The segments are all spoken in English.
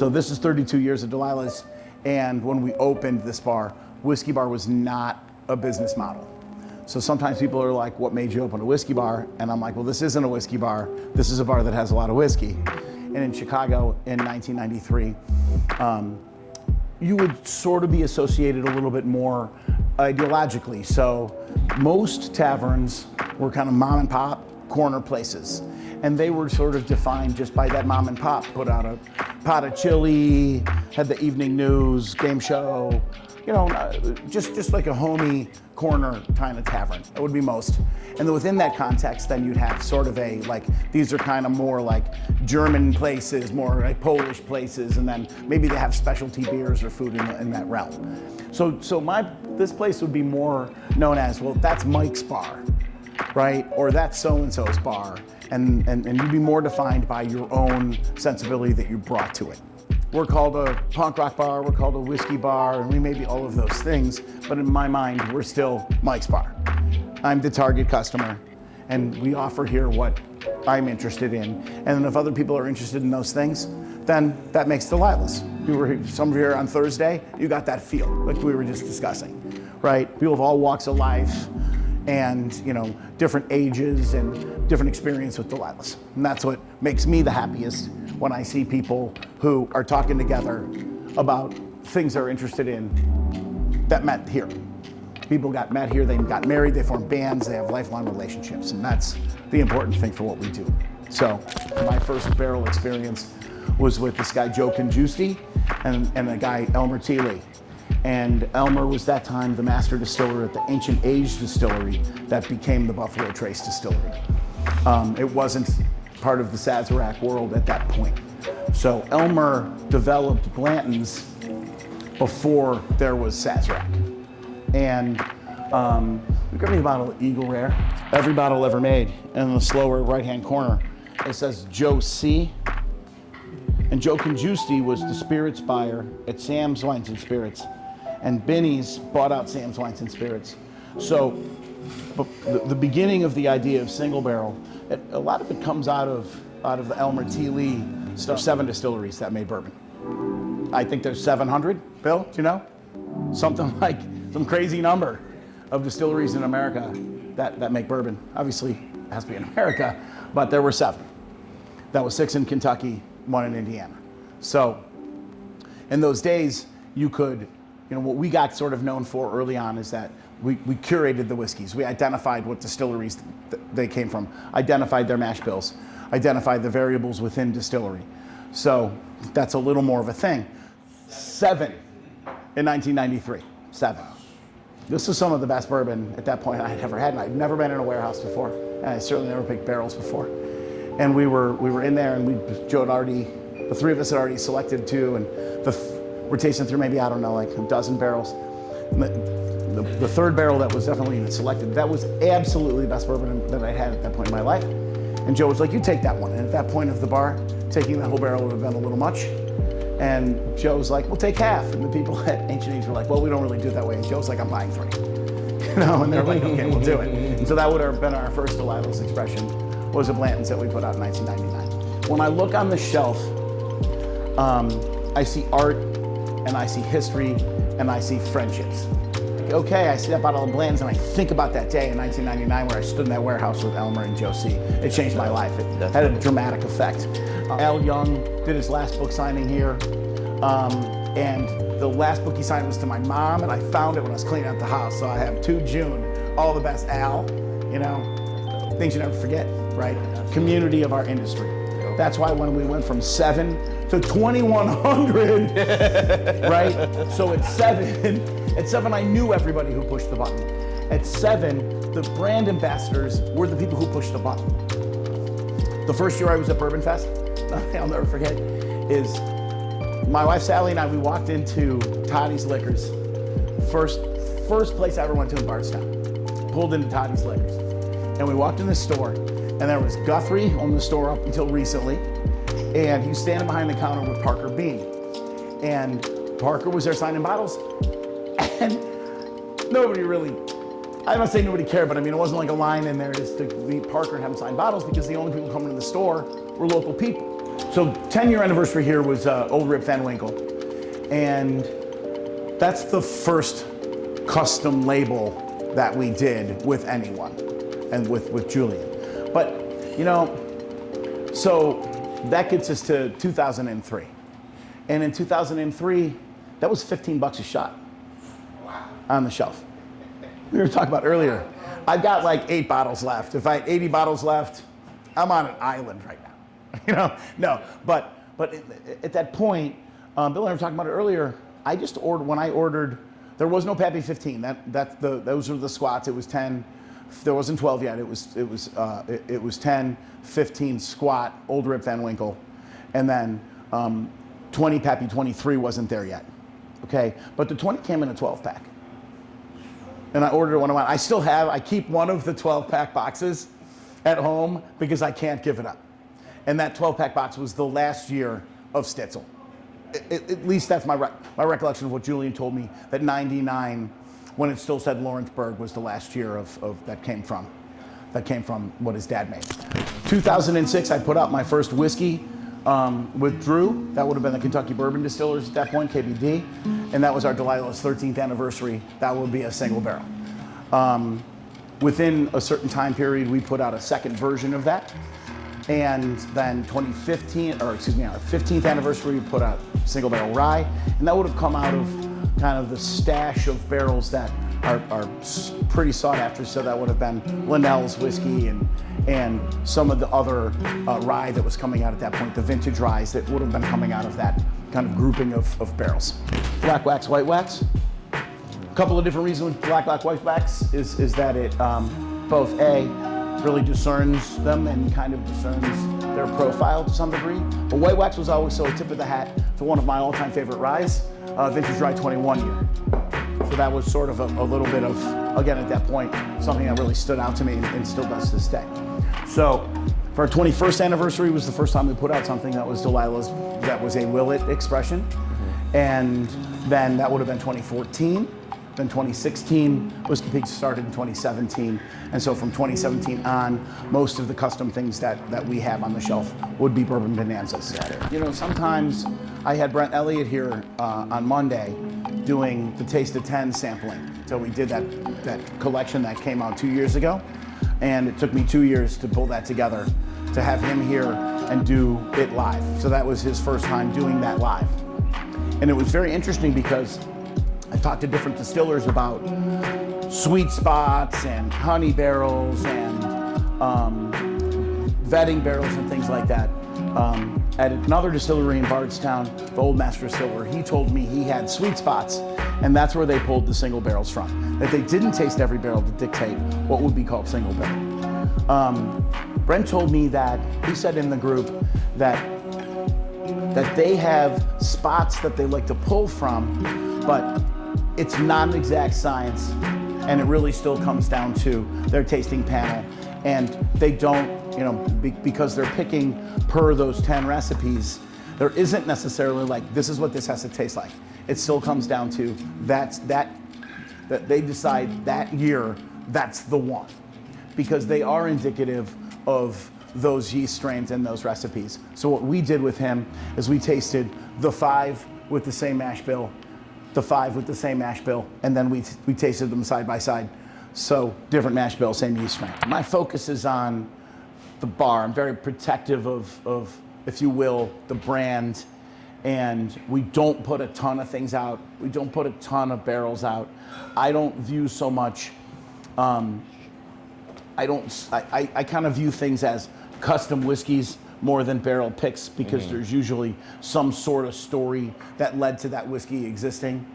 So this is 32 years of Delilah's, and when we opened this bar, whiskey bar was not a business model. So sometimes people are like, what made you open a whiskey bar? And I'm like, well, this isn't a whiskey bar. This is a bar that has a lot of whiskey. And in Chicago in 1993, you would sort of be associated a little bit more ideologically. So most taverns were kind of mom and pop corner places. And they were sort of defined just by that mom and pop. Put out a pot of chili, had the evening news, game show, you know, just like a homey corner kind of tavern. That would be most. And then within that context, then you'd have sort of a, like, these are kind of more like German places, more like Polish places, and then maybe they have specialty beers or food in that realm. So this place would be more known as, well, that's Mike's bar, right? Or that's so-and-so's bar. And you'd be more defined by your own sensibility that you brought to it. We're called a punk rock bar, we're called a whiskey bar, and we may be all of those things, but in my mind, we're still Mike's bar. I'm the target customer, and we offer here what I'm interested in. And then if other people are interested in those things, then that makes Delilah's. Some of you here on Thursday, you got that feel, like we were just discussing, right? People of all walks of life, and you know, different ages and different experience with Delilah's. And that's what makes me the happiest when I see people who are talking together about things they're interested in that met here. People got met here, they got married, they formed bands, they have lifelong relationships, and that's the important thing for what we do. So my first barrel experience was with this guy, Joe Congiusti, and a guy, Elmer Thiele. And Elmer was that time the master distiller at the Ancient Age distillery that became the Buffalo Trace distillery. It wasn't part of the Sazerac world at that point. So Elmer developed Blanton's before there was Sazerac. And we got me a bottle of Eagle Rare, every bottle ever made. In the lower right-hand corner, it says Joe C. And Joe Congiusti was the spirits buyer at Sam's Wines and Spirits. And Benny's bought out Sam's Wines and Spirits. So the beginning of the idea of single barrel, a lot of it comes out of the Elmer Thiele stuff. 7 distilleries that made bourbon. I think there's 700, Bill, do you know? Something like some crazy number of distilleries in America that make bourbon. Obviously, it has to be in America, but there were 7. That was 6 in Kentucky, 1 in Indiana. So in those days, you could, you know, what we got sort of known for early on is that we curated the whiskeys. We identified what distilleries they came from, identified their mash bills, identified the variables within distillery. So that's a little more of a thing. 7 in 1993, 7. This was some of the best bourbon at that point I'd ever had, and I'd never been in a warehouse before, and I certainly never picked barrels before. And we were in there, and Joe had already, the 3 of us had already selected 2, and we're tasting through maybe, I don't know, like a dozen barrels. The 3rd barrel that was definitely selected, that was absolutely the best bourbon that I had at that point in my life. And Joe was like, you take that one. And at that point of the bar, taking that whole barrel would have been a little much. And Joe was like, we'll take half. And the people at Ancient Age were like, well, we don't really do it that way. And Joe's like, I'm buying 3. You know, and they're like, okay, we'll do it. And so that would have been our first Delilah's expression, was a Blanton's that we put out in 1999. When I look on the shelf, I see art, and I see history, and I see friendships. Okay, I see that bottle of Blanton's, and I think about that day in 1999 where I stood in that warehouse with Elmer and Joe C. It changed my life. It had a dramatic effect. Al Young did his last book signing here, and the last book he signed was to my mom, and I found it when I was cleaning out the house. So I have to June, all the best, Al. You know, things you never forget, right? Community of our industry. That's why when we went from 7 to 2,100, right? So at 7 I knew everybody who pushed the button. At 7, the brand ambassadors were the people who pushed the button. The first year I was at Bourbon Fest, I'll never forget, is my wife Sally and I, we walked into Toddy's Liquors. First place I ever went to in Bardstown. Pulled into Toddy's Liquors. And we walked in the store, and there was Guthrie owned the store up until recently, and he was standing behind the counter with Parker Bean. And Parker was there signing bottles, and nobody really, I don't say nobody cared, but I mean, it wasn't like a line in there just to meet Parker and have him sign bottles, because the only people coming to the store were local people. So 10-year anniversary here was Old Rip Van Winkle. And that's the first custom label that we did with anyone and with Julian. But, you know, so that gets us to 2003. And in 2003, that was $15 a shot on the shelf. We were talking about earlier. I've got like 8 bottles left. If I had 80 bottles left, I'm on an island right now. You know, no, but at that point, Bill and I were talking about it earlier. I just ordered, when I ordered, there was no Pappy 15. Those were the squats. It was 10. There wasn't 12 yet. It was 10, 15 squat, Old Rip Van Winkle, and then 20 Pappy 23 wasn't there yet. Okay, but the 20 came in a 12 pack. And I ordered one of mine. I keep one of the 12 pack boxes at home because I can't give it up. And that 12 pack box was the last year of Stitzel. At least that's my recollection of what Julian told me, that 99, when it still said Lawrenceburg, was the last year of that came from what his dad made. 2006, I put out my first whiskey with Drew. That would have been the Kentucky Bourbon Distillers at that point, KBD. And that was our Delilah's 13th anniversary. That would be a single barrel. Within a certain time period, we put out a second version of that. And then 2015, or excuse me, our 15th anniversary, we put out single barrel rye. And that would have come out of kind of the stash of barrels that are pretty sought after. So that would have been Linnell's whiskey and some of the other rye that was coming out at that point, the vintage ryes that would have been coming out of that kind of grouping of barrels. Black wax, white wax. A couple of different reasons with black wax, white wax is that it both really discerns them and kind of discerns their profile to some degree. But white wax was always so a tip of the hat to one of my all-time favorite ryes, vintage rye 21 year. So that was sort of a little bit of, again at that point, something that really stood out to me and still does to this day. So for our 21st anniversary was the first time we put out something that was Delilah's, that was a Willet expression. And then that would have been 2014. Then 2016, Whiskey Peaks started in 2017. And so from 2017 on, most of the custom things that we have on the shelf would be Bourbon Bonanzas. You know, sometimes I had Brent Elliott here on Monday doing the Taste of 10 sampling. So we did that collection that came out 2 years ago. And it took me 2 years to pull that together, to have him here and do it live. So that was his first time doing that live. And it was very interesting because I talked to different distillers about sweet spots and honey barrels and vetting barrels and things like that. At another distillery in Bardstown, the old master distiller, he told me he had sweet spots, and that's where they pulled the single barrels from. That they didn't taste every barrel to dictate what would be called single barrel. Brent told me that, he said in the group that they have spots that they like to pull from, but it's not an exact science, and it really still comes down to their tasting panel. And they don't, you know, because they're picking per those 10 recipes, there isn't necessarily like, this is what this has to taste like. It still comes down to that they decide that year, that's the one. Because they are indicative of those yeast strains and those recipes. So what we did with him is we tasted the 5 with the same mash bill, the 5 with the same mash bill, and then we tasted them side by side. So different mash bill, same yeast strain. My focus is on the bar. I'm very protective of, if you will, the brand, and we don't put a ton of things out. We don't put a ton of barrels out. I don't view so much, I kind of view things as custom whiskeys more than barrel picks, because there's usually some sort of story that led to that whiskey existing.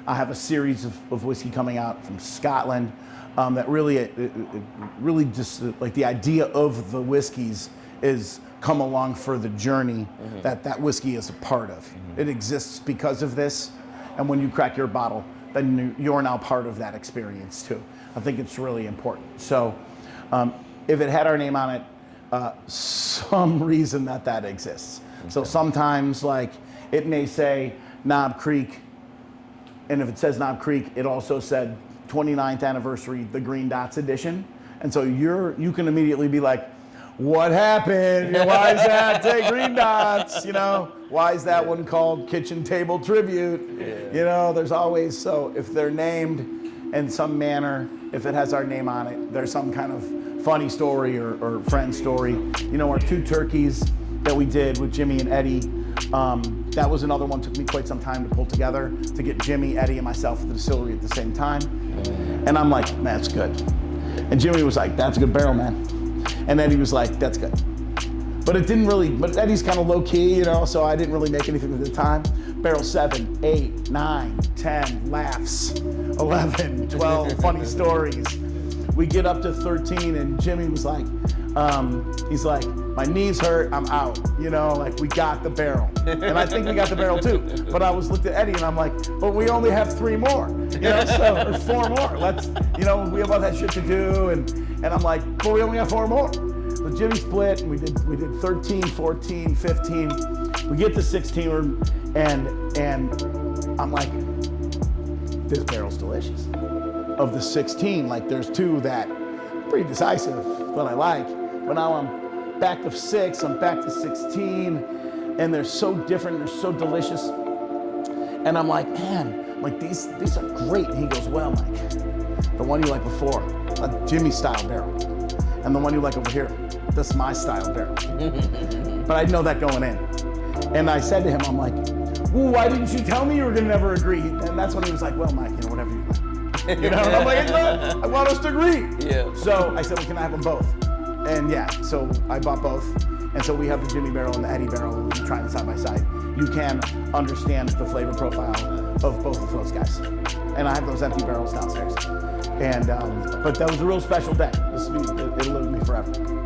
I have a series of whiskey coming out from Scotland that really just like the idea of the whiskeys is come along for the journey that whiskey is a part of. It exists because of this, and when you crack your bottle, then you're now part of that experience too. I think it's really important. So if it had our name on it, some reason that exists. So sometimes, like, it may say Knob Creek, and if it says Knob Creek, it also said 29th anniversary, the Green Dots edition. And so you can immediately be like, what happened? You know, why is that? Take green dots, you know? Why is that one called kitchen table tribute? Yeah. You know, there's always, so if they're named in some manner, if it has our name on it, there's some kind of funny story or friend story. You know, our 2 turkeys that we did with Jimmy and Eddie, that was another one, took me quite some time to pull together, to get Jimmy, Eddie, and myself at the distillery at the same time. And I'm like, man, that's good. And Jimmy was like, that's a good barrel, man. And Eddie was like, that's good. But it didn't really, but Eddie's kind of low key, you know, so I didn't really make anything at the time. Barrel 7, 8, 9, 10, laughs, 11, 12, funny stories. We get up to 13 and Jimmy was like, he's like, my knees hurt, I'm out. You know, like we got the barrel. And I think we got the barrel too. But I was looked at Eddie and I'm like, but we only have 3 more, you know, so, or 4 more. Let's, you know, we have all that shit to do. And I'm like, but we only have 4 more. So Jimmy split and we did 13, 14, 15. We get to 16 and I'm like, this barrel's delicious. Of the 16, like there's 2 that pretty decisive that I like. But now I'm back to 6, I'm back to 16, and they're so different, they're so delicious. And I'm like, man, like these are great. And he goes, well, Mike, the one you like before, a Jimmy style barrel. And the one you like over here, that's my style barrel. But I know that going in. And I said to him, I'm like, well, why didn't you tell me you were gonna never agree? And that's when he was like, well, Mike, you know, whatever you like. You know, and I'm like, no, I want us to agree. Yeah. So I said, well, can I have them both? And yeah, so I bought both. And so we have the Jimmy barrel and the Eddie barrel, and we try them side by side. You can understand the flavor profile of both of those guys. And I have those empty barrels downstairs. And, but that was a real special day. It'll live with me forever.